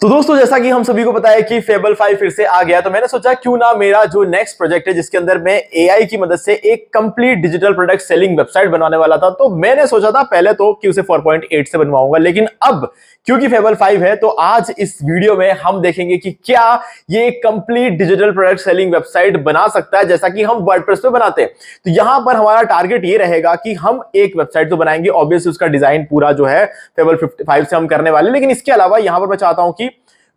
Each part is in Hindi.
तो दोस्तों, जैसा कि हम सभी को पता है कि फेबल 5 फिर से आ गया, तो मैंने सोचा क्यों ना मेरा जो नेक्स्ट प्रोजेक्ट है जिसके अंदर मैं एआई की मदद से एक complete digital product selling website बनवाने वाला था, तो मैंने सोचा था पहले तो कि उसे 4.8 से बनवाऊंगा, लेकिन अब क्योंकि फेबल 5 है तो आज इस वीडियो में हम देखेंगे कि क्या ये complete digital product selling website बना सकता है जैसा कि हम वर्डप्रेस पे बनाते हैं। तो यहां पर हमारा टारगेट ये रहेगा कि हम एक वेबसाइट तो बनाएंगे, ऑब्वियसली उसका डिजाइन पूरा जो है फेबल 5 से हम करने वाले, लेकिन इसके अलावा यहां पर मैं चाहता हूं कि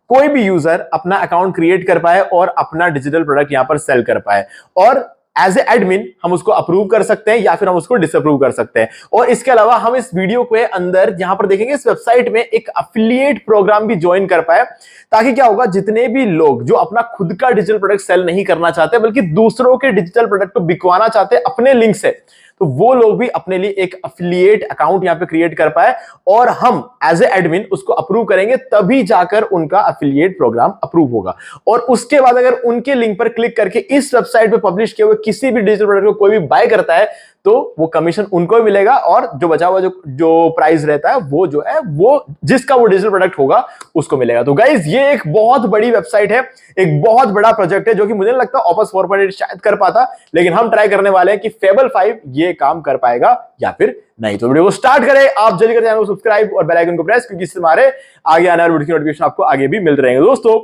कोई भी यूजर अपना अकाउंट क्रिएट कर पाए और अपना डिजिटल प्रोडक्ट यहां पर सेल कर पाए, और एज ए एडमिन हम उसको अप्रूव कर सकते हैं या फिर हम उसको डिसअप्रूव कर सकते हैं। और इसके अलावा हम इस वीडियो के अंदर यहां पर देखेंगे इस वेबसाइट में एक अफिलिएट प्रोग्राम भी ज्वाइन कर पाए, ताकि क्या होगा, जितने भी लोग जो अपना खुद का डिजिटल प्रोडक्ट सेल नहीं करना चाहते बल्कि दूसरों के डिजिटल प्रोडक्ट को बिकवाना चाहते हैं अपने लिंक से, तो वो लोग भी अपने लिए एक अफिलिएट अकाउंट यहां पे क्रिएट कर पाए और हम एज ए एडमिन उसको अप्रूव करेंगे, तभी जाकर उनका अफिलिएट प्रोग्राम अप्रूव होगा। और उसके बाद अगर उनके लिंक पर क्लिक करके इस वेबसाइट पे पब्लिश किए हुए किसी भी डिजिटल प्रोडक्ट को कोई भी बाय करता है तो वो कमीशन उनको भी मिलेगा, और जो बचा हुआ जो प्राइस रहता है वो जो है वो जिसका वो डिजिटल प्रोडक्ट होगा उसको मिलेगा। तो गाइज, ये एक बहुत बड़ी वेबसाइट है, एक बहुत बड़ा प्रोजेक्ट है जो कि मुझे नहीं लगता ऑपस 4.8 शायद कर पाता, लेकिन हम ट्राई करने वाले हैं कि फेबल 5 ये काम कर पाएगा या फिर नहीं। तो वीडियो को स्टार्ट करें, आप जल्दी कर चैनल को सब्सक्राइब और बेल आइकन को प्रेस, क्योंकि इससे हमारे आगे आने वाले वीडियो की नोटिफिकेशन आपको आगे भी मिल रहेंगे। दोस्तों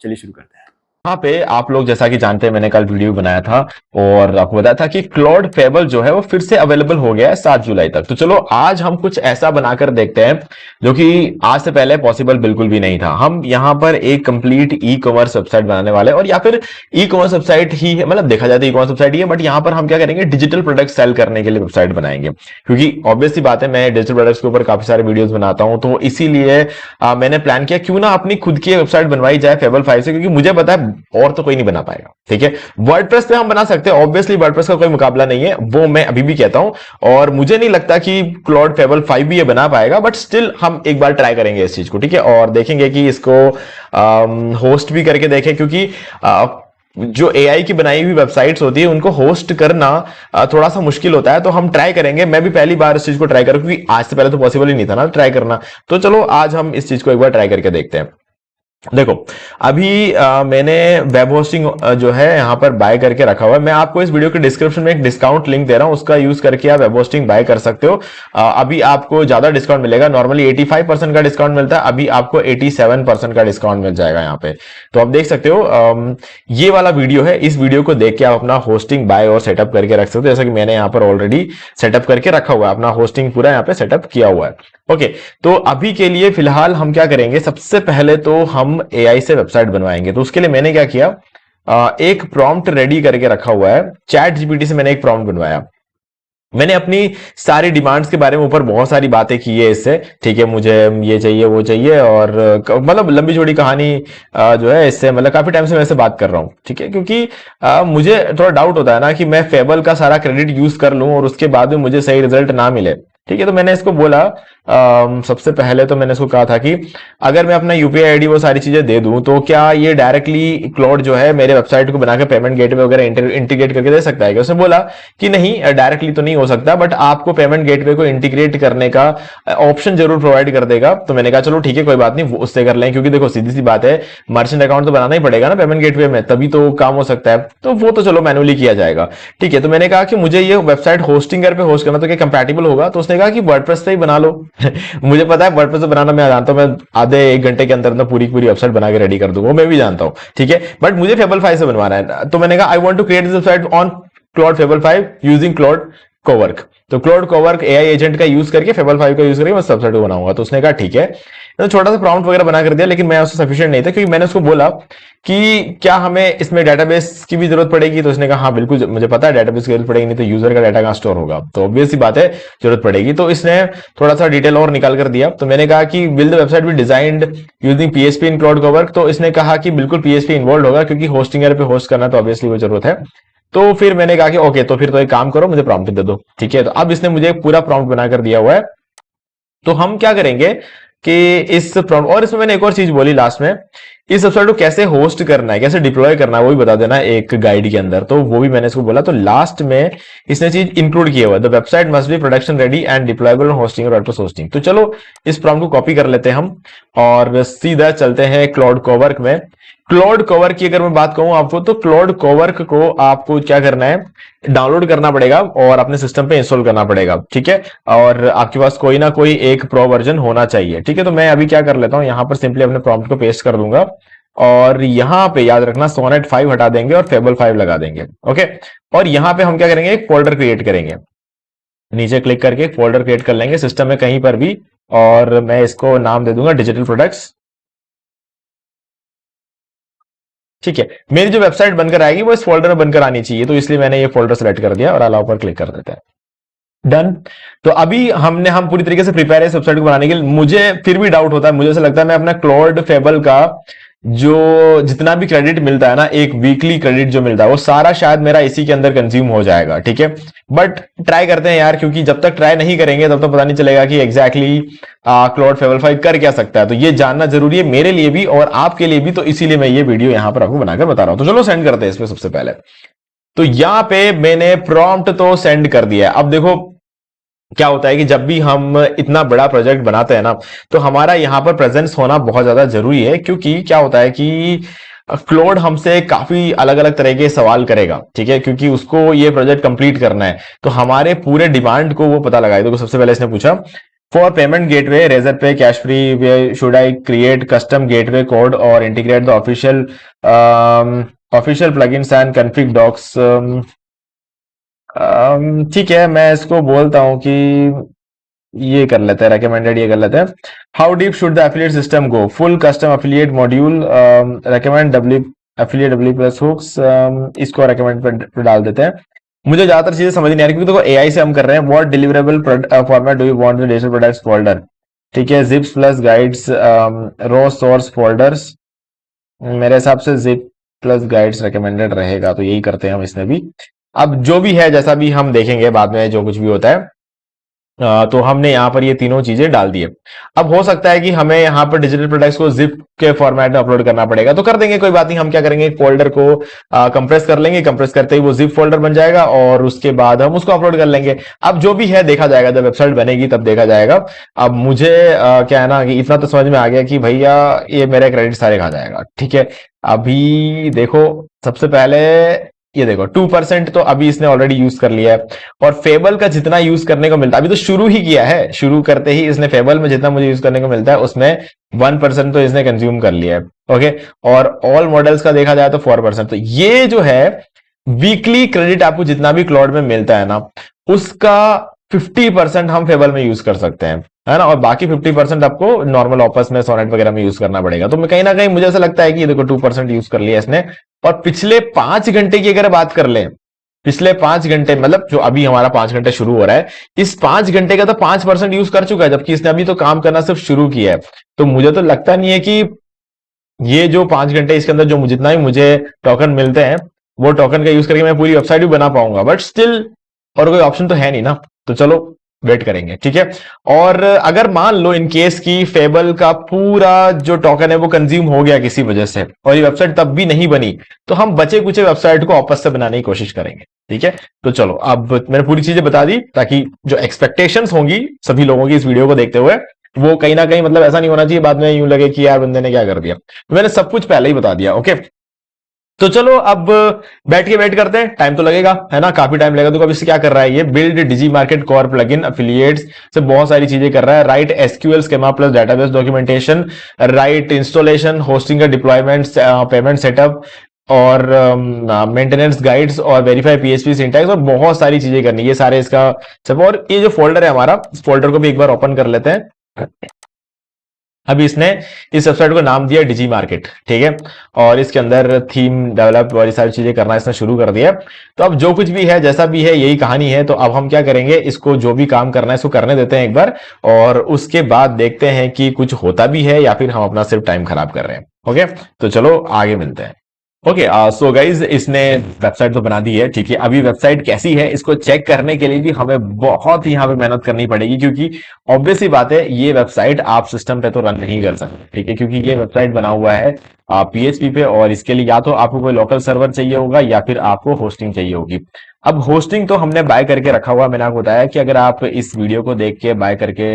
चलिए शुरू करते हैं। यहाँ पे आप लोग जैसा कि जानते हैं, मैंने कल वीडियो बनाया था और आपको बताया था कि क्लॉड फेबल जो है वो फिर से अवेलेबल हो गया है 7 जुलाई तक। तो चलो आज हम कुछ ऐसा बनाकर देखते हैं जो कि आज से पहले पॉसिबल बिल्कुल भी नहीं था। हम यहाँ पर एक कंप्लीट ई कॉमर्स वेबसाइट बनाने वाले हैं, और या फिर ई कॉमर्स वेबसाइट ही है, मतलब देखा जाए तो ई कॉमर्स वेबसाइट ही है, बट यहाँ पर हम क्या करेंगे, डिजिटल प्रोडक्ट सेल करने के लिए वेबसाइट बनाएंगे। क्योंकि ऑब्वियसली बात है, मैं डिजिटल प्रोडक्ट्स के ऊपर काफी सारे वीडियोस बनाता हूं, तो इसीलिए मैंने प्लान किया क्यों ना अपनी खुद की वेबसाइट बनवाई जाए फेबल 5 से, क्योंकि मुझे पता है और तो कोई नहीं बना पाएगा। ठीक है, वर्डप्रेस पे हम बना सकते हैं, ऑब्वियसली वर्डप्रेस का कोई मुकाबला नहीं है, वो मैं अभी भी कहता हूं, और मुझे नहीं लगता कि क्लॉड फेबल 5 भी ये बना पाएगा, बट स्टिल हम एक बार ट्राई करेंगे इस चीज को। ठीक है, और देखेंगे कि इसको होस्ट भी करके देखें, क्योंकि जो एआई की बनाई हुई वेबसाइट्स होती है उनको होस्ट करना थोड़ा सा मुश्किल होता है, तो हम ट्राई करेंगे। मैं भी पहली बार इस चीज को ट्राई करूं, क्योंकि आज से पहले तो पॉसिबल ही नहीं था ना ट्राई करना। तो चलो आज हम इस चीज को एक बार ट्राई करके देखते हैं। देखो, अभी मैंने वेब होस्टिंग जो है यहाँ पर बाय करके रखा हुआ है। मैं आपको इस वीडियो के डिस्क्रिप्शन में एक डिस्काउंट लिंक दे रहा हूँ, उसका यूज करके आप वेब होस्टिंग बाय कर सकते हो। अभी आपको ज्यादा डिस्काउंट मिलेगा, नॉर्मली 85% का डिस्काउंट मिलता है, अभी आपको 87% का डिस्काउंट मिल जाएगा यहाँ पे। तो आप देख सकते हो, ये वाला वीडियो है, इस वीडियो को देख के आप अपना होस्टिंग बाय और सेटअप करके रख सकते हो, जैसा कि मैंने यहाँ पर ऑलरेडी सेटअप करके रखा हुआ है, अपना होस्टिंग पूरा यहाँ पे सेटअप किया हुआ है। ओके, तो अभी के लिए फिलहाल हम क्या करेंगे, सबसे पहले तो हम एआई से वेबसाइट बनवाएंगे। तो उसके लिए मैंने क्या किया, एक प्रॉम्प्ट रेडी करके रखा हुआ है, चैट जीपीटी से मैंने एक प्रॉम्प्ट बनवाया। मैंने अपनी सारी डिमांड्स के बारे में ऊपर बहुत सारी बातें की है इससे। ठीक है, मुझे ये चाहिए वो चाहिए, और मतलब लंबी चौड़ी कहानी जो है इससे, मतलब काफी टाइम से मैं इससे बात कर रहा हूँ। ठीक है, क्योंकि मुझे थोड़ा डाउट होता है ना कि मैं फेबल का सारा क्रेडिट यूज कर लूं और उसके बाद में मुझे सही रिजल्ट ना मिले। ठीक है, तो मैंने इसको बोला, सबसे पहले तो मैंने इसको कहा था कि अगर मैं अपना यूपीआई आईडी वो सारी चीजें दे दूं तो क्या ये डायरेक्टली क्लाउड जो है मेरे वेबसाइट को बनाकर पेमेंट गेटवे वगैरह इंटीग्रेट करके दे सकता है क्या। उसने बोला कि नहीं, डायरेक्टली तो नहीं हो सकता, बट आपको पेमेंट गेटवे को इंटीग्रेट करने का ऑप्शन जरूर प्रोवाइड कर देगा। तो मैंने कहा चलो ठीक है, कोई बात नहीं, उससे कर लें, क्योंकि देखो सीधी सी बात है, मर्चेंट अकाउंट तो बनाना ही पड़ेगा ना पेमेंट गेटवे में, तभी तो काम हो सकता है। तो वो तो चलो मैनुअली किया जाएगा। ठीक है, तो मैंने कहा कि मुझे ये वेबसाइट होस्टिंगर पे होस्ट करना, तो क्या कंपैटिबल होगा। तो उसने कहा कि वर्डप्रेस से ही बना लो। मुझे पता है वर्डप्रेस से बनाना मैं जानता हूं, मैं आधे 1 घंटे के अंदर पूरी पूरी वेबसाइट बना के रेडी कर दूंगा, मैं भी जानता हूं। ठीक है, बट मुझे फेबल 5 से बनवाना है। तो मैंने कहा I want to create this website on Claude Fable 5 using Claude Cowork. तो क्लाउड कोवर्क एआई एजेंट का यूज करके फेबल 5 का यूज करके मैं वेबसाइट को बनाऊंगा। तो उसने कहा ठीक है, तो छोटा सा प्रॉम्प्ट वगैरह बना कर दिया, लेकिन मैं उससे सफिशिएंट नहीं था, क्योंकि मैंने उसको बोला कि क्या हमें इसमें डेटाबेस की भी जरूरत पड़ेगी। तो उसने कहा हाँ बिल्कुल, मुझे पता है डेटाबेस की जरूरत पड़ेगी, नहीं तो यूजर का डाटा कहां स्टोर होगा। तो ऑब्वियस सी बात है जरूरत पड़ेगी। तो इसने थोड़ा सा डिटेल और निकाल कर दिया। तो मैंने कहा कि will the website be designed using PHP in Claude Cowork. तो इसने कहा कि बिल्कुल पीएचपी इन्वॉल्व होगा, क्योंकि होस्टिंगर पे होस्ट करना तो ऑब्वियसली वो जरूरत है। तो फिर मैंने कहा कि ओके, तो फिर तो एक काम करो, मुझे प्रॉम्प्ट दे दो। ठीक है, तो अब इसने मुझे पूरा प्रॉम्प्ट बनाकर दिया हुआ है। तो हम क्या करेंगे कि इस प्रॉम्प्ट, और इसमें मैंने एक और चीज बोली लास्ट में इस वेबसाइट को कैसे होस्ट करना है, कैसे डिप्लॉय करना है, वो भी बता देना एक गाइड के अंदर। तो वो भी मैंने इसको बोला। तो लास्ट में इसने चीज इंक्लूड किया हुआ, the website must be production ready and deployable on hosting और वर्डप्रेस होस्टिंग। तो चलो इस प्रॉम्प्ट को कॉपी कर लेते हैं हम और सीधा चलते हैं क्लाउड कोवर्क में। क्लाउड कोवर्क की अगर मैं बात कहूं आपको, तो क्लाउड कोवर्क को आपको क्या करना है, डाउनलोड करना पड़ेगा और अपने सिस्टम पे इंस्टॉल करना पड़ेगा, ठीक है। और आपके पास कोई ना कोई एक प्रो वर्जन होना चाहिए, ठीक है। तो मैं अभी क्या कर लेता हूं, यहां पर सिंपली अपने प्रॉम्प्ट को पेस्ट कर दूंगा और यहां पे याद रखना सोनेट 5 हटा देंगे और फेबल 5 लगा देंगे, ओके। और यहां पे हम क्या करेंगे, एक फोल्डर क्रिएट करेंगे, नीचे क्लिक करके एक फोल्डर क्रिएट कर लेंगे सिस्टम में कहीं पर भी, और मैं इसको नाम दे दूंगा डिजिटल प्रोडक्ट्स, ठीक है। मेरी जो वेबसाइट बनकर आएगी वो इस फोल्डर में बनकर आनी चाहिए, तो इसलिए मैंने ये फोल्डर सेलेक्ट कर दिया और अलाउ पर क्लिक कर देते हैं, डन। तो अभी हम पूरी तरीके से प्रिपेयर है इस वेबसाइट को बनाने के लिए। मुझे फिर भी डाउट होता है, मुझे ऐसा लगता है मैं अपना क्लाउड फेबल का जो जितना भी क्रेडिट मिलता है ना, एक वीकली क्रेडिट जो मिलता है, वो सारा शायद मेरा इसी के अंदर कंज्यूम हो जाएगा, ठीक है। बट ट्राई करते हैं यार, क्योंकि जब तक ट्राई नहीं करेंगे तब तक पता नहीं चलेगा कि एग्जैक्टली क्लाउड फेबल 5 कर क्या सकता है। तो ये जानना जरूरी है मेरे लिए भी और आपके लिए भी, तो इसीलिए मैं ये वीडियो यहां पर आपको बनाकर बता रहा हूं। तो चलो सेंड करते हैं इस पे सबसे पहले। तो यहां पे मैंने प्रॉम्प्ट तो सेंड कर दिया है। अब देखो क्या होता है कि जब भी हम इतना बड़ा प्रोजेक्ट बनाते हैं ना, तो हमारा यहां पर प्रेजेंस होना बहुत ज्यादा जरूरी है, क्योंकि क्या होता है कि क्लाउड हमसे काफी अलग अलग तरह के सवाल करेगा, ठीक है, क्योंकि उसको ये प्रोजेक्ट कंप्लीट करना है। तो हमारे पूरे डिमांड को वो पता लगाए। तो सबसे पहले इसने पूछा for payment gateway Razorpay Cashfree should I create custom gateway code और integrate the official plugins and config docs. ठीक है, मैं इसको बोलता हूं कि ये कर लेते हैं, रेकमेंडेड ये कर लेते हैं। How deep should the affiliate system go, full custom affiliate module, recommend W affiliate W plus hooks, इसको रेकमेंड पे डाल देते हैं। मुझे ज्यादातर चीजें समझ नहीं आ रही, क्योंकि देखो एआई से हम कर रहे हैं। What deliverable format do you want the digital products folder, ठीक है, जिप्स प्लस गाइड्स, रो सोर्स फोल्डर्स। मेरे हिसाब से जिप प्लस गाइड्स रेकमेंडेड रहेगा, तो यही करते हैं हम इसमें भी। अब जो भी है, जैसा भी हम देखेंगे बाद में जो कुछ भी होता है। तो हमने यहाँ पर ये तीनों चीजें डाल दी है। अब हो सकता है कि हमें यहाँ पर डिजिटल प्रोडक्ट्स को जिप के फॉर्मेट में अपलोड करना पड़ेगा, तो कर देंगे, कोई बात नहीं। हम क्या करेंगे, एक फोल्डर को कंप्रेस कर लेंगे, कंप्रेस करते ही वो जिप फोल्डर बन जाएगा और उसके बाद हम उसको अपलोड कर लेंगे। अब जो भी है देखा जाएगा, जब वेबसाइट बनेगी तब देखा जाएगा। अब मुझे क्या है ना कि इतना तो समझ में आ गया कि भैया ये मेरे क्रेडिट सारे खा जाएगा, ठीक है। अभी देखो सबसे पहले ये देखो 2% तो अभी इसने ऑलरेडी यूज कर लिया है, और फेबल का जितना यूज करने को मिलता है, अभी तो शुरू ही किया है, शुरू करते ही इसने फेबल में जितना मुझे यूज करने को मिलता है उसमें 1% तो इसने कंज्यूम कर लिया है, ओके। और ऑल मॉडल्स का देखा जाए तो 4%। तो ये जो है वीकली क्रेडिट आपको जितना भी क्लाउड में मिलता है ना, उसका 50% हम फेबल में यूज कर सकते हैं, है ना। और बाकी 50% आपको नॉर्मल ऑफिस में सोनेट वगैरह में यूज करना पड़ेगा। तो मैं कहीं ना कहीं मुझे ऐसा लगता है कि ये देखो 2% यूज कर लिया इसने। और पिछले 5 घंटे की अगर बात कर लें, पिछले 5 घंटे मतलब जो अभी हमारा 5 घंटे शुरू हो रहा है, इस 5 घंटे का तो 5% यूज कर चुका है, जबकि इसने अभी तो काम करना सिर्फ शुरू किया है। तो मुझे तो लगता नहीं है कि ये जो 5 घंटे इसके अंदर जो जितना भी मुझे टोकन मिलते हैं, वो टोकन का यूज करके मैं पूरी वेबसाइट भी बना पाऊंगा। बट स्टिल और कोई ऑप्शन तो है नहीं ना, तो चलो वेट करेंगे, ठीक है। और अगर मान लो इन केस की फेबल का पूरा जो टोकन है वो कंज्यूम हो गया किसी वजह से और ये वेबसाइट तब भी नहीं बनी, तो हम बचे कुचे वेबसाइट को वापस से बनाने की कोशिश करेंगे, ठीक है। तो चलो अब मैंने पूरी चीजें बता दी, ताकि जो एक्सपेक्टेशंस होंगी सभी लोगों की इस वीडियो को देखते हुए, वो कहीं ना कहीं मतलब ऐसा नहीं होना चाहिए बाद में यूं लगे कि यार बंदे ने क्या कर दिया। तो मैंने सब कुछ पहले ही बता दिया, ओके। तो चलो अब बैठ के वेट करते हैं, टाइम तो लगेगा, है ना, काफी टाइम लगेगा। तो अब इससे क्या कर रहा है, ये बिल्ड डिजी मार्केट कोर प्लगइन अफिलिएट्स से बहुत सारी चीजें कर रहा है। Right SQL schema plus database documentation, right installation, hosting का डिप्लॉयमेंट, पेमेंट सेटअप और मेंटेनेंस गाइड्स और वेरीफाई पीएचपी सिंटैक्स और बहुत सारी चीजें करनी है। ये सारे इसका सब। और ये जो फोल्डर है हमारा, इस फोल्डर को भी एक बार ओपन कर लेते हैं। अभी इसने इस वेबसाइट को नाम दिया डिजी मार्केट, ठीक है। और इसके अंदर थीम डेवलप और ये सारी चीजें करना इसने शुरू कर दिया। तो अब जो कुछ भी है, जैसा भी है, यही कहानी है। तो अब हम क्या करेंगे, इसको जो भी काम करना है इसको करने देते हैं एक बार, और उसके बाद देखते हैं कि कुछ होता भी है या फिर हम अपना सिर्फ टाइम खराब कर रहे हैं, ओके। तो चलो आगे मिलते हैं। ओके, सो गाइज इसने वेबसाइट तो बना दी है, ठीक है। अभी वेबसाइट कैसी है इसको चेक करने के लिए भी हमें बहुत ही यहाँ पे मेहनत करनी पड़ेगी, क्योंकि ऑब्वियस ही बात है ये वेबसाइट आप सिस्टम पे तो रन नहीं कर सकते, ठीक है, क्योंकि ये वेबसाइट बना हुआ है पीएचपी पे, और इसके लिए या तो आपको कोई लोकल सर्वर चाहिए होगा या फिर आपको होस्टिंग चाहिए होगी। अब होस्टिंग तो हमने बाय करके रखा हुआ, मैंने आपको बताया कि अगर आप इस वीडियो को देख के बाय करके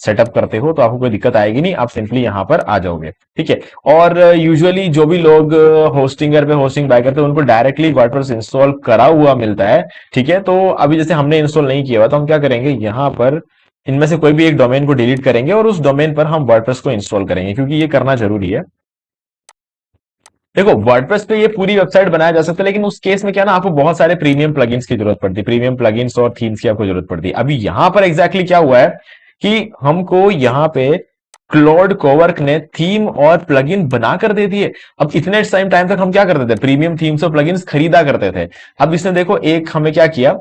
सेटअप करते हो तो आपको कोई दिक्कत आएगी नहीं, आप सिंपली यहाँ पर आ जाओगे, ठीक है। और यूजुअली जो भी लोग होस्टिंगर पे होस्टिंग बाय करते हैं उनको डायरेक्टली वर्डप्रेस इंस्टॉल करा हुआ मिलता है, ठीक है। तो अभी जैसे हमने इंस्टॉल नहीं किया हुआ तो हम क्या करेंगे, यहाँ पर इनमें से कोई भी एक डोमेन को डिलीट करेंगे और उस डोमेन पर हम वर्डप्रेस को इंस्टॉल करेंगे, क्योंकि ये करना जरूरी है। देखो, वर्डप्रेस पे ये पूरी वेबसाइट बनाया जा सकता है, लेकिन उस केस में क्या ना, आपको बहुत सारे प्रीमियम प्लगइन्स की जरूरत पड़ती है, प्रीमियम प्लगइन्स और थीम्स की आपको जरूरत पड़ती है। अभी यहां पर एग्जैक्टली क्या हुआ है कि हमको यहाँ पे क्लॉड कोवर्क ने थीम और प्लगइन बनाकर दे दिए। अब इतने टाइम तक हम क्या करते थे, प्रीमियम थीम्स और प्लगइन्स खरीदा करते थे। अब इसने देखो एक हमें क्या किया,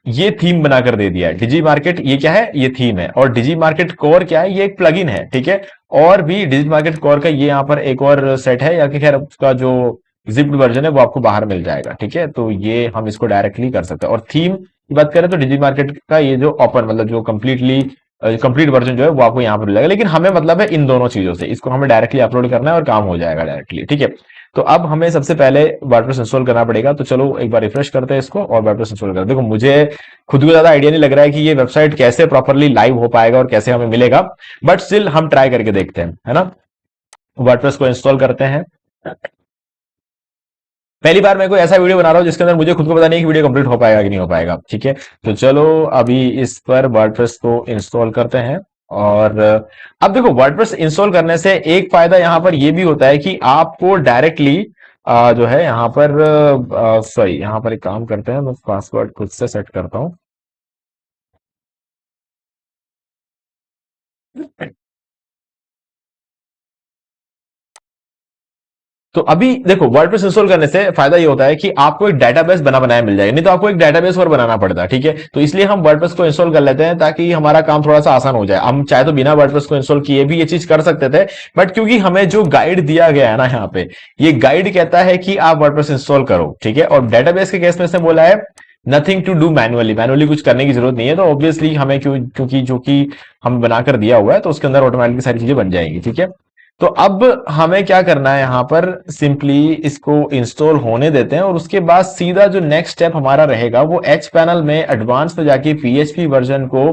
ये थीम बनाकर दे दिया है। डिजी मार्केट ये क्या है, ये थीम है, और डिजी मार्केट कोर क्या है, ये एक प्लगइन है, ठीक है। और भी डिजी मार्केट कोर का ये यहाँ पर एक और सेट है, या कि खैर उसका जो जिप्ड वर्जन है वो आपको बाहर मिल जाएगा, ठीक है। तो ये हम इसको डायरेक्टली कर सकते हैं। और थीम की बात करें तो डिजी मार्केट का ये जो ओपन मतलब जो कंप्लीट वर्जन जो है वो आपको यहाँ पर मिल जाएगा, लेकिन हमें मतलब है इन दोनों चीजों से, इसको हमें डायरेक्टली अपलोड करना है और काम हो जाएगा डायरेक्टली, ठीक है। तो अब हमें सबसे पहले वर्डप्रेस इंस्टॉल करना पड़ेगा, तो चलो एक बार रिफ्रेश करते हैं इसको और वर्डप्रेस इंस्टॉल करते हैं। देखो, मुझे खुद को ज्यादा आइडिया नहीं लग रहा है कि ये वेबसाइट कैसे प्रॉपरली लाइव हो पाएगा और कैसे हमें मिलेगा, बट स्टिल हम ट्राई करके देखते हैं, है ना। वर्डप्रेस को इंस्टॉल करते हैं। पहली बार मैं कोई ऐसा वीडियो बना रहा हूं जिसके अंदर मुझे खुद को पता नहीं कि वीडियो कंप्लीट हो पाएगा कि नहीं हो पाएगा, ठीक है। तो चलो अभी इस पर वर्डप्रेस को इंस्टॉल करते हैं। और अब देखो, वर्डप्रेस इंस्टॉल करने से एक फायदा यहां पर यह भी होता है कि आपको डायरेक्टली जो है यहाँ पर सॉरी, यहाँ पर एक काम करते हैं, मैं पासवर्ड खुद से सेट करता हूँ। तो अभी देखो, वर्डप्रेस इंस्टॉल करने से फायदा ये होता है कि आपको एक डेटाबेस बना बनाया मिल जाएगा, नहीं तो आपको एक डेटाबेस और बनाना पड़ता है, ठीक है। तो इसलिए हम वर्डप्रेस को इंस्टॉल कर लेते हैं ताकि हमारा काम थोड़ा सा आसान हो जाए। हम चाहे तो बिना वर्डप्रेस को इंस्टॉल किए भी ये चीज कर सकते थे, बट क्योंकि हमें जो गाइड दिया गया है ना यहाँ पे, ये गाइड कहता है कि आप वर्डप्रेस इंस्टॉल करो, ठीक है। और डेटाबेस के केस में इसने बोला है nothing to do manually, manually कुछ करने की जरूरत नहीं है। तो ऑब्वियसली हमें क्योंकि जो कि हम बनाकर दिया हुआ है तो उसके अंदर ऑटोमेटिकली सारी चीजें बन जाएंगी, ठीक है। तो अब हमें क्या करना है, यहां पर सिंपली इसको इंस्टॉल होने देते हैं और उसके बाद सीधा जो नेक्स्ट स्टेप हमारा रहेगा वो एच पैनल में एडवांस पे जाके पीएचपी वर्जन को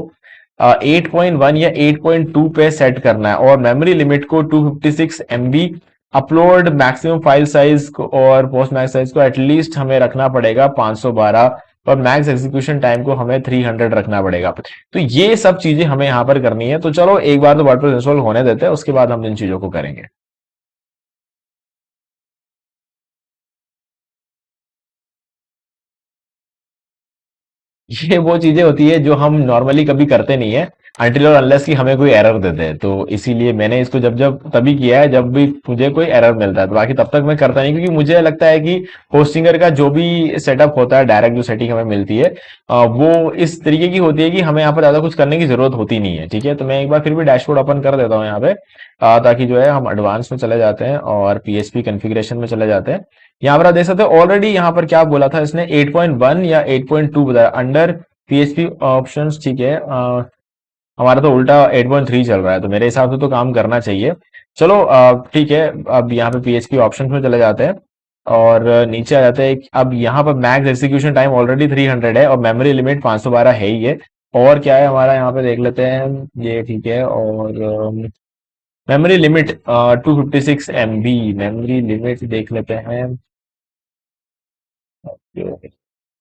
8.1 या 8.2 पे सेट करना है, और मेमोरी लिमिट को 256 MB, upload maximum file size को और पोस्ट मैक्स साइज को एटलीस्ट हमें रखना पड़ेगा 512, और मैक्स एग्जीक्यूशन टाइम को हमें 300 रखना पड़ेगा। तो ये सब चीजें हमें यहां पर करनी है। तो चलो एक बार तो वर्डप्रेस इंस्टॉल होने देते हैं, उसके बाद हम इन चीजों को करेंगे। ये वो चीजें होती है जो हम नॉर्मली कभी करते नहीं है, अनटिल और अनलेस कि हमें कोई एरर देते हैं। तो इसीलिए मैंने इसको जब जब तभी किया है जब भी मुझे कोई एरर मिलता है, तो बाकी तब तक मैं करता नहीं, क्योंकि मुझे लगता है कि होस्टिंगर का जो भी सेटअप होता है, डायरेक्ट जो सेटिंग हमें मिलती है वो इस तरीके की होती है कि हमें यहाँ पर ज्यादा कुछ करने की जरूरत होती नहीं है, ठीक है। तो मैं एक बार फिर भी डैशबोर्ड ओपन कर देता हूँ यहाँ पे, ताकि जो है हम एडवांस में चले जाते हैं और पीएचपी कॉन्फ़िगरेशन में चले जाते हैं। यहाँ पर आप देख सकते हो ऑलरेडी यहाँ पर क्या बोला था इसने, 8.1 या 8.2 बताया अंडर पीएचपी ऑप्शंस, ठीक है। हमारा तो उल्टा 8.3 चल रहा है, तो मेरे हिसाब से तो काम करना चाहिए। चलो ठीक है, अब यहाँ पे पीएचपी ऑप्शंस में चले जाते हैं और नीचे आ जाते हैं। अब यहाँ पर मैक्स एग्जीक्यूशन टाइम ऑलरेडी 300 है और मेमोरी लिमिट 512 है ही है। और क्या है हमारा, यहाँ पे देख लेते हैं, ये ठीक है। और memory limit 256 MB memory limit देख लेते हैं।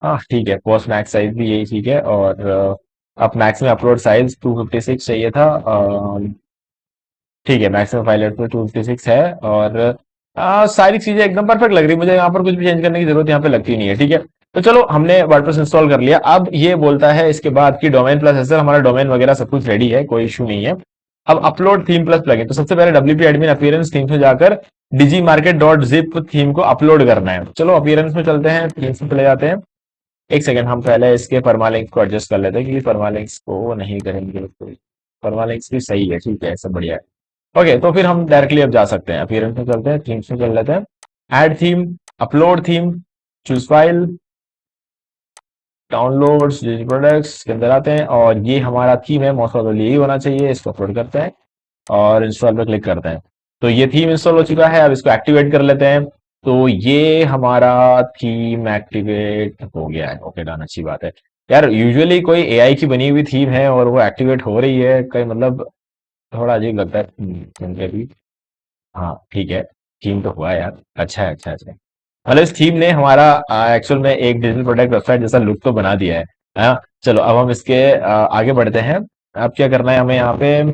हाँ ठीक है, पोस्ट मैक्स साइज भी यही ठीक है। और अब मैक्स में अपलोड साइज 256 चाहिए था, ठीक है। मैक्सिमम फाइल में 256 है। और सारी चीजें एकदम परफेक्ट लग रही है मुझे, यहाँ पर कुछ भी चेंज करने की जरूरत यहाँ पे लगती नहीं है, ठीक है। तो चलो हमने वर्डप्रेस इंस्टॉल कर लिया। अब ये बोलता है इसके बाद कि डोमेन प्लस एसएल, हमारा डोमेन वगैरह सब कुछ रेडी है, कोई इशू नहीं है। अब अपलोड थीम प्लस प्लगइन, तो सबसे पहले डब्ल्यूपी एडमिन अपीयरेंस थीम में जाकर डिजी मार्केट डॉट जिप थीम को अपलोड करना है। चलो अपीयरेंस में चलते हैं, थीम्स में चले जाते हैं। एक सेकंड, हम पहले इसके परमालिंक्स को एडजस्ट कर लेते हैं, क्योंकि परमालिंक्स को नहीं करेंगे तो परमालिंक्स भी सही है, ठीक है, सब बढ़िया है। ओके, तो फिर हम डायरेक्टली अब जा सकते हैं, अपीयरेंस में चलते हैं, थीम्स में चल लेते हैं, add theme. Upload theme, choose file, downloads, digital products के अंदर आते हैं और ये हमारा थीम है, मोस्ट प्रोबेबली यही होना चाहिए। इसको अपलोड करते हैं और इंस्टॉल पर क्लिक करते हैं। तो ये थीम इंस्टॉल हो चुका है। अब इसको एक्टिवेट कर लेते हैं। तो ये हमारा थीम एक्टिवेट हो गया है। ओके डन, अच्छी बात है। यार यूजुअली कोई एआई की बनी हुई थीम है और वो एक्टिवेट हो रही है, कहीं मतलब थोड़ा अजीब लगता है सुन के भी। हाँ ठीक है, थीम तो हुआ यार, अच्छा है, अच्छा अच्छा। मतलब इस थीम ने हमारा एक्चुअल में एक डिजिटल प्रोडक्ट वेबसाइट जैसा लुक तो बना दिया है। हाँ चलो, अब हम इसके आगे बढ़ते हैं। अब क्या करना है हमें यहाँ पे,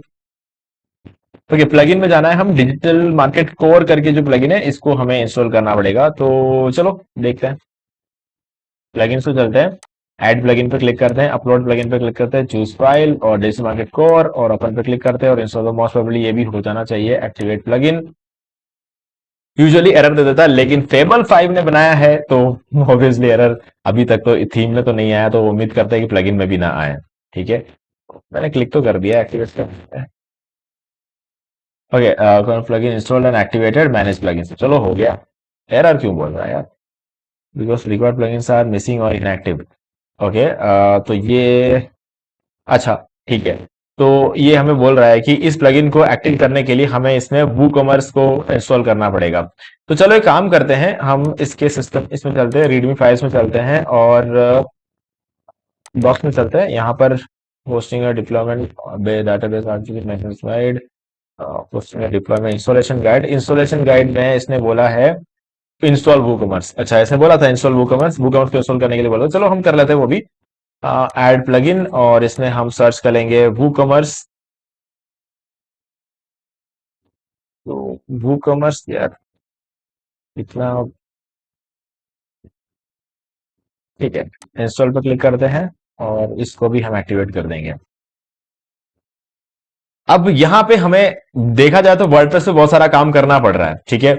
ओके प्लगइन में जाना है। हम डिजिटल मार्केट कोर करके जो प्लगइन है इसको हमें इंस्टॉल करना पड़ेगा। तो चलो देखते हैं, प्लगइन पे चलते हैं। ऐड प्लगइन पे क्लिक करते हैं, अपलोड प्लगइन पे क्लिक करते हैं, चूज फाइल और डिजिटल मार्केट कोर और ओपन पे क्लिक करते हैं और इंस्टॉल। मोस्ट प्रोबेबली ये भी हो जाना चाहिए। एक्टिवेट प्लगइन यूजुअली एरर दे देता है, लेकिन फेबल 5 ने बनाया है तो ऑब्वियसली एरर अभी तक तो थीम में तो नहीं आया, तो उम्मीद करते हैं कि प्लगइन में भी ना आए। ठीक है, मैंने क्लिक तो कर दिया, एक्टिवेट कर। Okay plugin installed and activated, manage plugin. चलो हो गया। एरर क्यों बोल रहा है यार? Because required plugins are missing और इनएक्टिव। ओके तो ये, अच्छा ठीक है। तो ये हमें बोल रहा है कि इस प्लगइन को एक्टिव करने के लिए हमें इसमें वूकॉमर्स को इंस्टॉल करना पड़ेगा। तो चलो एक काम करते हैं, हम इसके सिस्टम इसमें चलते हैं, रीडमी फाइल्स में चलते हैं और बॉक्स में चलते हैं। यहाँ पर होस्टिंग और डिप्लॉयमेंट डेटाबेस गाइड, होस्टिंग और डिप्लॉयमेंट इंस्टॉलेशन गाइड में इसने बोला है इंस्टॉल वूकॉमर्स। अच्छा इसने बोला था इंस्टॉल वूकॉमर्स, वूकॉमर्स को इंस्टॉल करने के लिए बोला। चलो हम कर लेते हैं वो भी। ऐड प्लगइन और इसमें हम सर्च करेंगे वूकॉमर्स। तो वूकॉमर्स यार इतना, ठीक है, इंस्टॉल पर क्लिक करते हैं और इसको भी हम एक्टिवेट कर देंगे। अब यहाँ पे हमें देखा जाए तो वर्डप्रेस पे बहुत सारा काम करना पड़ रहा है, ठीक है।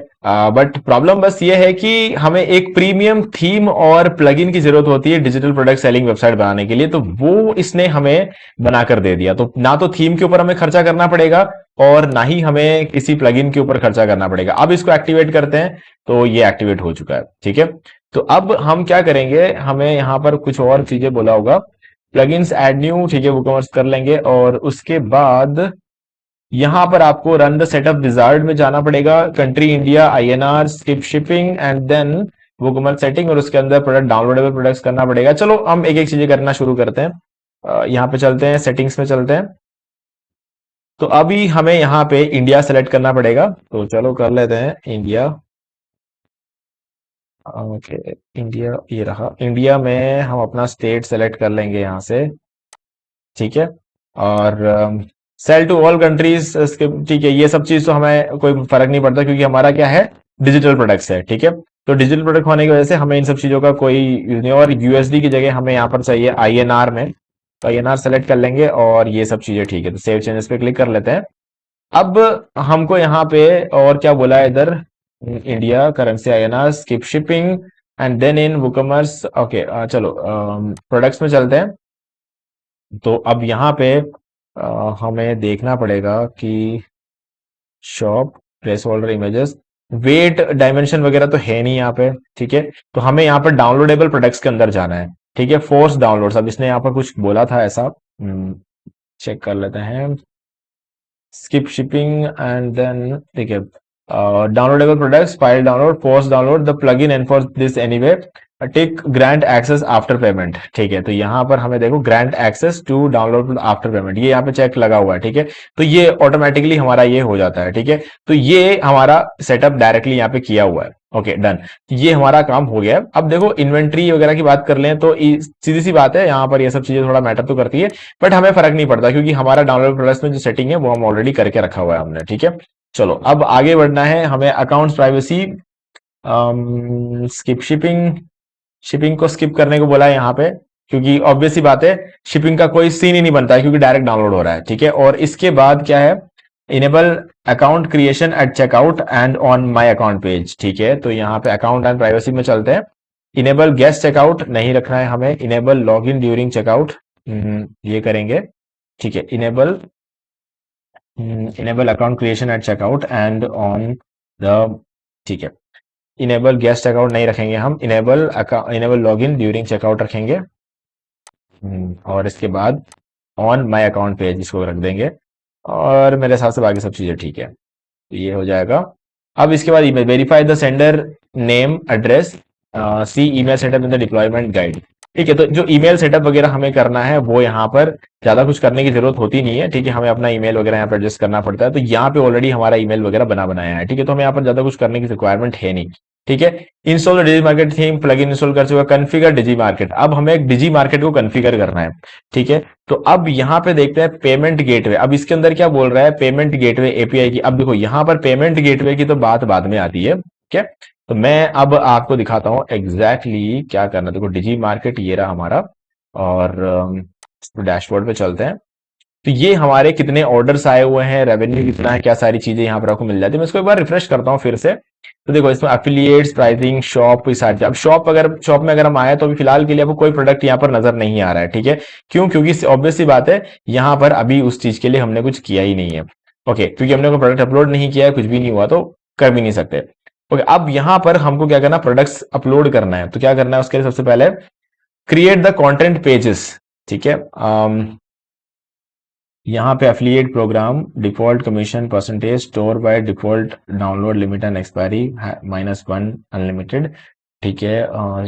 बट प्रॉब्लम बस ये है कि हमें एक प्रीमियम थीम और प्लगइन की जरूरत होती है डिजिटल प्रोडक्ट सेलिंग वेबसाइट बनाने के लिए, तो वो इसने हमें बनाकर दे दिया। तो ना तो थीम के ऊपर हमें खर्चा करना पड़ेगा और ना ही हमें किसी प्लगइन के ऊपर खर्चा करना पड़ेगा। अब इसको एक्टिवेट करते हैं, तो ये एक्टिवेट हो चुका है, ठीक है। तो अब हम क्या करेंगे, हमें यहाँ पर कुछ और चीजें बोला होगा, प्लगइन्स ऐड न्यू, ठीक है, वो कवर्स कर लेंगे और उसके बाद यहां पर आपको रन द सेटअप विजार्ड में जाना पड़ेगा, country India, INR, skip shipping and then WooCommerce setting और उसके अंदर प्रोडक्ट डाउनलोडेबल प्रोडक्ट्स करना पड़ेगा। चलो हम एक एक चीजें करना शुरू करते हैं। यहाँ पे चलते हैं, सेटिंग्स में चलते हैं। तो अभी हमें यहाँ पे इंडिया सेलेक्ट करना पड़ेगा, तो चलो कर लेते हैं इंडिया। ओके इंडिया, ये रहा इंडिया में, हम अपना स्टेट सेलेक्ट कर लेंगे यहाँ से, ठीक है। और सेल टू ऑल कंट्रीज, ठीक है, ये सब चीज तो हमें कोई फर्क नहीं पड़ता क्योंकि हमारा क्या है, डिजिटल प्रोडक्ट्स है, ठीक है। तो डिजिटल प्रोडक्ट होने की वजह से हमें इन सब चीजों का कोई यूज नहीं। और यूएसडी की जगह हमें यहाँ पर चाहिए आईएनआर में, तो आईएनआर सेलेक्ट कर लेंगे और ये सब चीजें, ठीक है। तो सेव चेंजेस पे क्लिक कर लेते हैं। अब हमको यहाँ पे और क्या बोला है इधर, इंडिया, करेंसी आईएनआर, skip shipping and then in WooCommerce. Okay चलो प्रोडक्ट्स में चलते हैं। तो अब यहाँ पे हमें देखना पड़ेगा कि shop, placeholder, images, weight, dimension वगैरह तो है नहीं यहाँ पे, ठीक है। तो हमें यहाँ पर डाउनलोडेबल प्रोडक्ट्स के अंदर जाना है, ठीक है, फोर्स डाउनलोड्स। अब इसने यहाँ पर कुछ बोला था ऐसा, चेक कर लेते हैं। स्किप शिपिंग एंड देन, ठीक है, downloadable products, file download, force download the plugin enforce this anyway, take grant access after payment, ठीक है। तो यहाँ पर हमें देखो grant access to download after payment, ये यहाँ पे चेक लगा हुआ है, ठीक है। तो ये ऑटोमेटिकली हमारा ये हो जाता है, ठीक है। तो ये हमारा सेटअप डायरेक्टली यहाँ पे किया हुआ है। ओके डन, ये हमारा काम हो गया है। अब देखो इन्वेंट्री वगैरह की बात कर लें तो सीधी सी बात है, यहाँ पर ये सब चीजें थोड़ा मैटर तो करती है, बट हमें फर्क नहीं पड़ता क्योंकि हमारा डाउनलोड प्रोडक्ट्स में जो सेटिंग है वो हम ऑलरेडी करके रखा हुआ है हमने, ठीक है। चलो अब आगे बढ़ना है हमें, accounts privacy, skip shipping, shipping को स्किप करने को बोला है यहाँ पे क्योंकि ऑब्वियस सी बात है, शिपिंग का कोई सीन ही नहीं बनता है क्योंकि डायरेक्ट डाउनलोड हो रहा है, ठीक है। और इसके बाद क्या है, enable account creation at checkout and on my account page, ठीक है। तो यहाँ पे अकाउंट एंड प्राइवेसी में चलते हैं। इनेबल गेस्ट चेकआउट नहीं रखना है हमें, enable log in during checkout, ये करेंगे, ठीक है। Enable account creation at checkout and on the, ठीक है। इनेबल गेस्ट चेकआउट नहीं रखेंगे, हम इनेबल लॉगिन ड्यूरिंग चेकआउट रखेंगे। और इसके बाद ऑन माय अकाउंट पेज इसको रख देंगे, और मेरे हिसाब से बाकी सब चीजें ठीक है, तो ये हो जाएगा। अब इसके बाद email, verify the sender name address, see email setup in the deployment guide. ठीक है, तो जो ईमेल सेटअप वगैरह हमें करना है वो यहाँ पर ज्यादा कुछ करने की जरूरत होती नहीं है। ठीक है, हमें अपना ईमेल वगैरह यहाँ पर एडजस्ट करना पड़ता है, तो यहाँ पे ऑलरेडी हमारा ईमेल वगैरह बना बनाया है। ठीक है, तो हमें यहाँ पर ज्यादा कुछ करने की रिक्वायरमेंट है नहीं। ठीक है, इंस्टॉल डिजी मार्केट थीम, प्लगइन इंस्टॉल कर चुका, कॉन्फ़िगर डिजी मार्केट। अब हमें एक डिजी मार्केट को कॉन्फ़िगर करना है। ठीक है, तो अब यहाँ पे देखते हैं पेमेंट गेटवे। अब इसके अंदर क्या बोल रहा है, पेमेंट गेटवे एपीआई की। अब देखो यहाँ पर पेमेंट गेटवे की तो बात बाद में आती है। ठीक है, तो मैं अब आपको दिखाता हूँ एग्जैक्टली क्या करना है। देखो डिजी मार्केट ये रहा हमारा, और डैशबोर्ड पे चलते हैं। तो ये हमारे कितने ऑर्डर्स आए हुए हैं, रेवेन्यू कितना है, क्या सारी चीजें यहाँ पर आपको मिल जाती है। मैं इसको एक बार रिफ्रेश करता हूँ फिर से। तो देखो इसमें एफिलिएट्स, प्राइसिंग, शॉप, सारी। अब शॉप में अगर हम आए तो अभी फिलहाल के लिए आपको कोई प्रोडक्ट यहाँ पर नजर नहीं आ रहा है। ठीक है, क्यों? क्योंकि ऑब्वियस सी बात है, यहाँ पर अभी उस चीज के लिए हमने कुछ किया ही नहीं है। ओके, क्योंकि हमने कोई प्रोडक्ट अपलोड नहीं किया है, कुछ भी नहीं हुआ, तो कर भी नहीं सकते। ओके, अब यहाँ पर हमको क्या करना, प्रोडक्ट्स अपलोड करना है। तो क्या करना है उसके लिए, सबसे पहले क्रिएट द कंटेंट पेजेस। ठीक है, यहाँ पे affiliate program, default commission percentage, store by default, download limit and expiry -1 unlimited. ठीक है,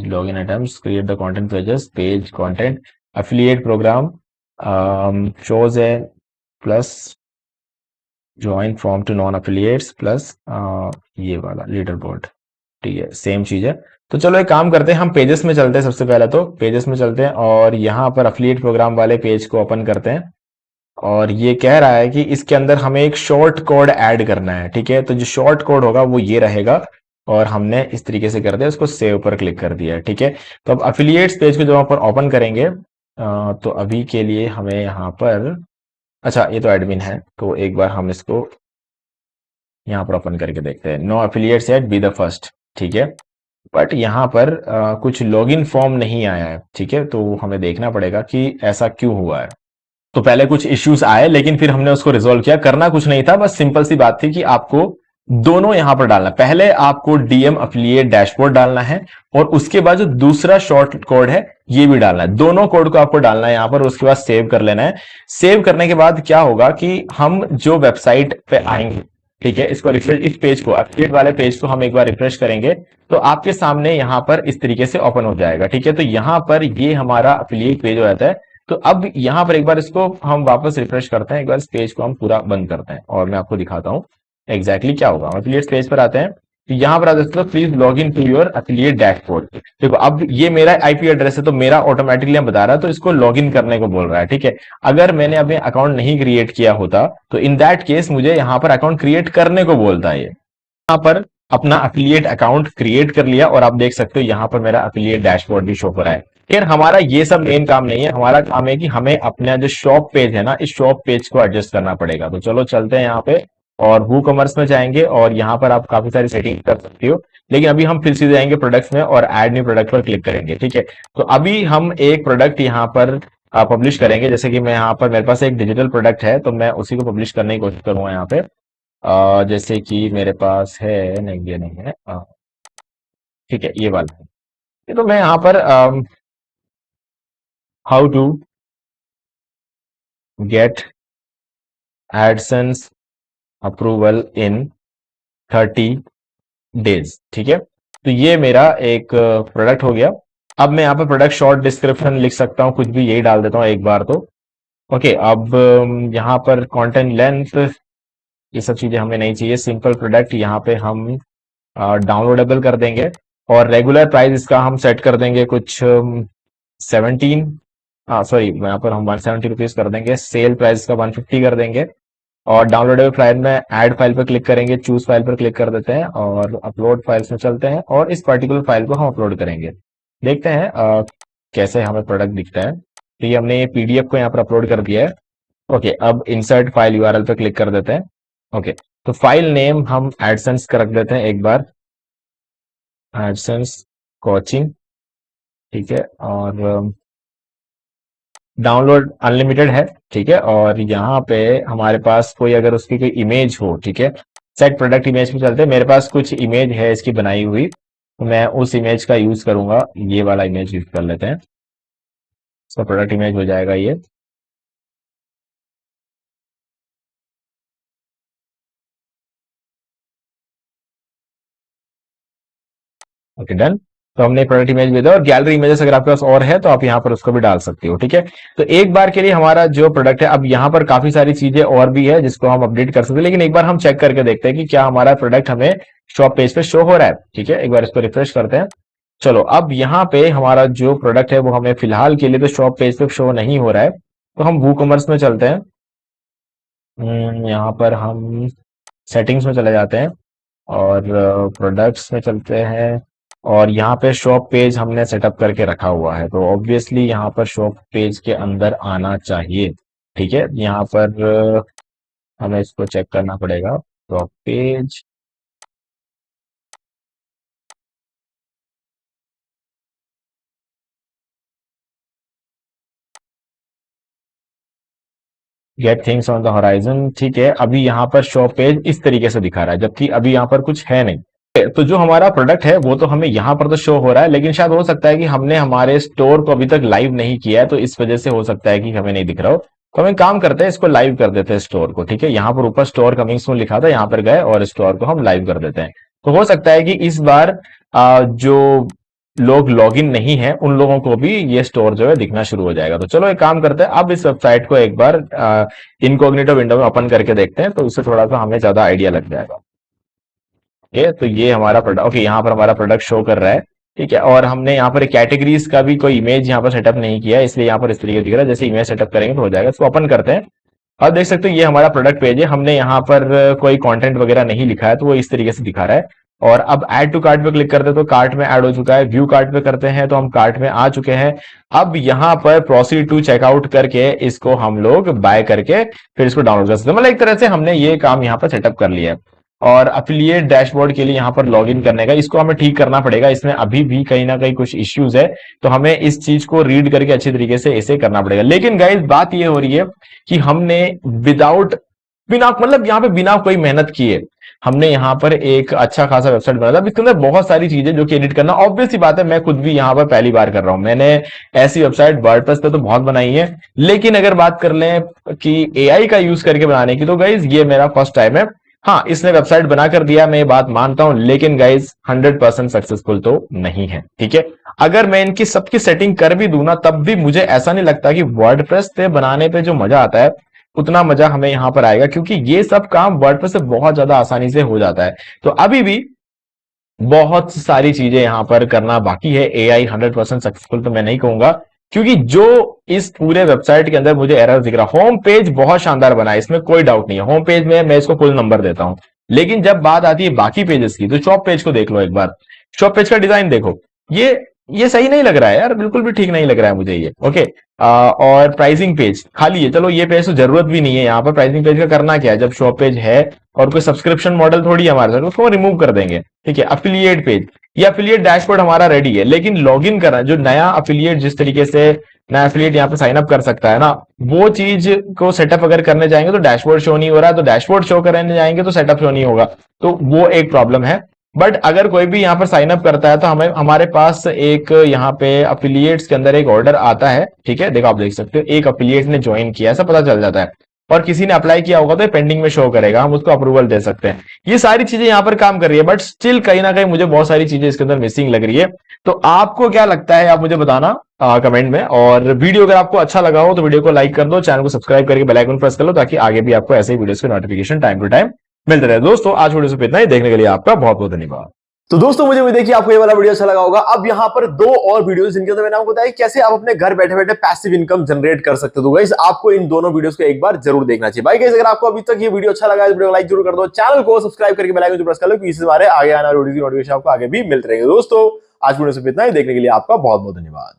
login items, create the content pages, page content, affiliate program, shows है plus join form to non affiliates plus ये वाला लीडर बोर्ड। ठीक है, सेम चीज है। तो चलो एक काम करते हैं, हम पेजेस में चलते हैं। सबसे पहले तो पेजेस में चलते हैं और यहाँ पर एफिलिएट प्रोग्राम वाले पेज को ओपन करते हैं, और ये कह रहा है कि इसके अंदर हमें एक शॉर्ट कोड ऐड करना है। ठीक है, तो जो शॉर्ट कोड होगा वो ये रहेगा, और हमने इस तरीके से कर दिया, उसको सेव पर क्लिक कर दिया है। ठीक है, तो अब अफिलिएट्स पेज को जब हम पर ओपन करेंगे, तो अभी के लिए हमें यहाँ पर, अच्छा ये तो एडमिन है, तो एक बार हम इसको यहाँ पर ओपन करके देखते हैं। No affiliates yet, be the first. ठीक है, बट यहाँ पर कुछ लॉगिन फॉर्म नहीं आया है। ठीक है, तो हमें देखना पड़ेगा कि ऐसा क्यों हुआ है। तो पहले कुछ इश्यूज आए, लेकिन फिर हमने उसको रिजोल्व किया। करना कुछ नहीं था, बस सिंपल सी बात थी कि आपको दोनों यहां पर डालना। पहले आपको डीएम अफिलिएट डैशबोर्ड डालना है, और उसके बाद जो दूसरा शॉर्ट कोड है ये भी डालना है। दोनों कोड को आपको डालना है यहां पर, उसके बाद सेव कर लेना है। सेव करने के बाद क्या होगा कि हम जो वेबसाइट पे आएंगे, ठीक है, इसको रिफ्रेश, इस पेज को, अफिलिएट वाले पेज को हम एक बार रिफ्रेश करेंगे, तो आपके सामने यहां पर इस तरीके से ओपन हो जाएगा। ठीक है, तो यहां पर ये हमारा अफिलिएट पेज हो जाता है। तो अब यहां पर एक बार इसको हम वापस रिफ्रेश करते हैं, एक बार इस पेज को हम पूरा बंद करते हैं, और मैं आपको दिखाता हूं एग्जैक्टली क्या होगा। एफिलिएट पेज पर आते हैं, तो यहां पर आते हैं, please log in to your affiliate dashboard. देखो अब ये मेरा आईपी एड्रेस है, तो मेरा ऑटोमेटिकली बता रहा है, तो इसको लॉग इन करने को बोल रहा है। ठीक है, अगर मैंने अभी अकाउंट नहीं क्रिएट किया होता, तो इन दैट केस मुझे यहां पर अकाउंट क्रिएट करने को बोलता है। यहां पर अपना अफिलिएट अकाउंट क्रिएट कर लिया, और आप देख सकते हो यहां पर मेरा अफिलिएट डैशबोर्ड भी शो हो रहा है। फिर हमारा ये सब मेन काम नहीं है, हमारा काम है कि हमें अपना जो शॉप पेज है ना, इस शॉप पेज को एडजस्ट करना पड़ेगा। तो चलो चलते हैं यहाँ पे, और वू कॉमर्स में जाएंगे, और यहाँ पर आप काफी सारी सेटिंग कर सकते हो। लेकिन अभी हम फिर से जाएंगे प्रोडक्ट्स में, और ऐड न्यू प्रोडक्ट पर क्लिक करेंगे। ठीक है, तो अभी हम एक प्रोडक्ट यहाँ पर पब्लिश करेंगे। जैसे कि मैं यहाँ पर, मेरे पास एक डिजिटल प्रोडक्ट है, तो मैं उसी को पब्लिश करने की कोशिश करूंगा यहाँ पे। जैसे कि मेरे पास है, नहीं ये नहीं है, ठीक है ये वाला है। तो मैं यहाँ पर how to get AdSense approval in 30 days. ठीक है, तो ये मेरा एक प्रोडक्ट हो गया। अब मैं यहाँ पर प्रोडक्ट शॉर्ट डिस्क्रिप्शन लिख सकता हूँ, कुछ भी, यही डाल देता हूँ एक बार तो। ओके, अब यहाँ पर कंटेंट लेंथ, ये सब चीजें हमें नहीं चाहिए। सिंपल प्रोडक्ट यहाँ पे हम डाउनलोडेबल कर देंगे, और रेगुलर प्राइस इसका हम सेट कर देंगे कुछ 17, सॉरी यहाँ पर हम 170 रुपीज कर देंगे। सेल प्राइस का 150 कर देंगे, और डाउनलोडेबल फाइल में ऐड फाइल पर क्लिक करेंगे, चूज फाइल पर क्लिक कर देते हैं, और अपलोड फाइल्स में चलते हैं, और इस पर्टिकुलर फाइल को हम अपलोड करेंगे। देखते हैं कैसे हमें प्रोडक्ट दिखता है। तो ये हमने ये पीडीएफ को यहाँ पर अपलोड कर दिया है। ओके, अब इंसर्ट फाइल यूआरएल पर क्लिक कर देते हैं। ओके, तो फाइल नेम हम एडसेंस का रख देते हैं एक बार, एडसेंस कोचिंग। ठीक है, और डाउनलोड अनलिमिटेड है। ठीक है, और यहाँ पे हमारे पास कोई अगर उसकी कोई इमेज हो, ठीक है, सेट प्रोडक्ट इमेज पे चलते हैं। मेरे पास कुछ इमेज है इसकी बनाई हुई, तो मैं उस इमेज का यूज करूंगा। ये वाला इमेज यूज कर लेते हैं, इसका प्रोडक्ट इमेज हो जाएगा ये। Okay done. तो हमने प्रोडक्ट इमेज भेजा, और गैलरी इमेजेस अगर आपके पास और है तो आप यहाँ पर उसको भी डाल सकते हो, ठीक है। तो एक बार के लिए हमारा जो प्रोडक्ट है, अब यहाँ पर काफी सारी चीजें और भी है जिसको हम अपडेट कर सकते हैं, लेकिन एक बार हम चेक करके देखते हैं कि क्या हमारा प्रोडक्ट हमें शॉप पेज पे शो हो रहा है, ठीक है। एक बार इसको रिफ्रेश करते हैं। चलो, अब यहाँ पे हमारा जो प्रोडक्ट है वो हमें फिलहाल के लिए तो शॉप पेज पे शो नहीं हो रहा है, तो हम वूकॉमर्स में चलते हैं। यहाँ पर हम सेटिंग्स में चले जाते हैं और प्रोडक्ट्स में चलते हैं, और यहाँ पे शॉप पेज हमने सेटअप करके रखा हुआ है, तो ऑब्वियसली यहाँ पर शॉप पेज के अंदर आना चाहिए, ठीक है। यहाँ पर हमें इसको चेक करना पड़ेगा, shop page. Get things on the horizon, ठीक है। अभी यहाँ पर शॉप पेज इस तरीके से दिखा रहा है, जबकि अभी यहाँ पर कुछ है नहीं। तो जो हमारा प्रोडक्ट है वो तो हमें यहाँ पर तो शो हो रहा है, लेकिन शायद हो सकता है कि हमने हमारे स्टोर को अभी तक लाइव नहीं किया है, तो इस वजह से हो सकता है कि हमें नहीं दिख रहा हो। तो हम एक काम करते हैं, इसको लाइव कर देते हैं स्टोर को, ठीक है। यहाँ पर ऊपर स्टोर कमिंग सून लिखा था, यहाँ पर गए और स्टोर को हम लाइव कर देते हैं। तो हो सकता है कि इस बार जो लोग लॉगिन नहीं है उन लोगों को भी ये स्टोर जो है दिखना शुरू हो जाएगा। तो चलो एक काम करते हैं, अब इस वेबसाइट को एक बार इनकॉग्निटो विंडो में ओपन करके देखते हैं, तो इससे थोड़ा सा हमें ज्यादा आइडिया लग जाएगा। ओके, तो ये हमारा प्रोडक्ट, ओके, यहाँ पर हमारा प्रोडक्ट शो कर रहा है, ठीक है। और हमने यहाँ पर कैटेगरीज का भी कोई इमेज यहाँ पर सेटअप नहीं किया है, इसलिए यहाँ पर इस तरीके दिख रहा है। जैसे इमेज सेटअप करेंगे तो हो जाएगा। इसको ओपन करते हैं, अब देख सकते हो ये हमारा प्रोडक्ट पेज है। हमने यहाँ पर कोई कंटेंट वगैरह नहीं लिखा है, तो वो इस तरीके से दिखा रहा है। और अब ऐड टू कार्ट पे क्लिक करते हैं तो कार्ट में ऐड हो चुका है। व्यू कार्ट पे करते हैं तो हम कार्ट में आ चुके हैं। अब यहाँ पर प्रोसीड टू चेकआउट करके इसको हम लोग बाय करके फिर इसको डाउनलोड कर सकते हैं। मतलब एक तरह से हमने ये काम यहाँ पर सेटअप कर लिया है। और अफिलिएट डैशबोर्ड के लिए यहाँ पर लॉगिन करने का, इसको हमें ठीक करना पड़ेगा, इसमें अभी भी कहीं ना कहीं कुछ इश्यूज है, तो हमें इस चीज को रीड करके अच्छी तरीके से इसे करना पड़ेगा। लेकिन गाइस बात ये हो रही है कि हमने विदाउट, बिना मतलब यहाँ पे बिना कोई मेहनत किए हमने यहाँ पर एक अच्छा खासा वेबसाइट बनाया था। इसके अंदर बहुत सारी चीजें जो कि एडिट करना, ऑब्वियस सी बात है, मैं खुद भी यहाँ पर पहली बार कर रहा हूं। मैंने ऐसी वेबसाइट वर्डप्रेस पे तो बहुत बनाई है, लेकिन अगर बात कर लें कि एआई का यूज करके बनाने की, तो गाइज ये मेरा फर्स्ट टाइम है। हाँ, इसने वेबसाइट बना कर दिया, मैं ये बात मानता हूं, लेकिन गाइज 100% सक्सेसफुल तो नहीं है, ठीक है। अगर मैं इनकी सबकी सेटिंग कर भी दूं ना, तब भी मुझे ऐसा नहीं लगता कि वर्डप्रेस पे बनाने पे जो मजा आता है उतना मजा हमें यहां पर आएगा, क्योंकि ये सब काम वर्डप्रेस से बहुत ज्यादा आसानी से हो जाता है। तो अभी भी बहुत सारी चीजें यहां पर करना बाकी है। एआई 100% सक्सेसफुल तो मैं नहीं कहूंगा, क्योंकि जो इस पूरे वेबसाइट के अंदर मुझे एरर दिख रहा, होम पेज बहुत शानदार बना है, इसमें कोई डाउट नहीं है। होम पेज में मैं इसको फुल नंबर देता हूं, लेकिन जब बात आती है बाकी पेजेस की, तो शॉप पेज को देख लो एक बार। शॉप पेज का डिजाइन देखो, ये सही नहीं लग रहा है यार, बिल्कुल भी ठीक नहीं लग रहा है मुझे ये। ओके, और प्राइसिंग पेज खाली है। चलो, ये पेज तो जरूरत भी नहीं है, यहाँ पर प्राइसिंग पेज का करना क्या है, जब शॉप पेज है और कोई सब्सक्रिप्शन मॉडल थोड़ी है हमारे साथ, उसको रिमूव कर देंगे, ठीक है। अफिलिएट पेज, ये अफिलिएट डैशबोर्ड हमारा रेडी है, लेकिन लॉगिन करना, जो नया अफिलिएट जिस तरीके से नया अफिलिएट यहाँ पे साइन अप कर सकता है ना, वो चीज को सेटअप अगर करने जाएंगे तो डैशबोर्ड शो नहीं हो रहा है, तो डैशबोर्ड शो करने जाएंगे तो सेटअप शो नहीं होगा, तो वो एक प्रॉब्लम है। बट अगर कोई भी यहाँ पर साइन अप करता है तो हमें, हमारे पास एक यहाँ पे अफिलिएट्स के अंदर एक ऑर्डर आता है, ठीक है। देखो, आप देख सकते हो एक अफिलिएट ने ज्वाइन किया, ऐसा पता चल जाता है, और किसी ने अप्लाई किया होगा तो पेंडिंग में शो करेगा, हम उसको अप्रूवल दे सकते हैं। ये सारी चीजें यहाँ पर काम कर रही है, बट स्टिल कहीं ना कहीं मुझे बहुत सारी चीजें इसके अंदर मिसिंग लग रही है। तो आपको क्या लगता है, आप मुझे बताना कमेंट में। और वीडियो अगर आपको अच्छा लगा हो तो वीडियो को लाइक कर दो, चैनल को सब्सक्राइब करके बेल आइकन प्रेस कर लो, ताकि आगे भी आपको ऐसे ही वीडियोस के नोटिफिकेशन टाइम टू टाइम मिलते रहे। दोस्तों, आज वीडियो से इतना ही, देखने के लिए आपका बहुत बहुत धन्यवाद। तो दोस्तों, मुझे उम्मीद है कि आपको ये वाला वीडियो अच्छा लगा होगा। अब यहाँ पर दो और वीडियोस जिनके अंदर मैंने आपको बताया कैसे आप अपने घर बैठे बैठे पैसिव इनकम जनरेट कर सकते हो। तो गाइस, आपको इन दोनों वीडियोस को एक बार जरूर देखना चाहिए। भाई गाइस, अगर आपको अभी तक ये वीडियो अच्छा लगा है तो वीडियो को लाइक जरूर कर दो, चैनल को सब्सक्राइब करके बेल आइकन प्रेस कर लो, क्योंकि इससे हमारे आगे आने वाली वीडियो की नोटिफिकेशन आपको आगे भी मिलते रहेंगे। दोस्तों, आज वीडियो से इतना ही, देखने के लिए आपका बहुत बहुत धन्यवाद।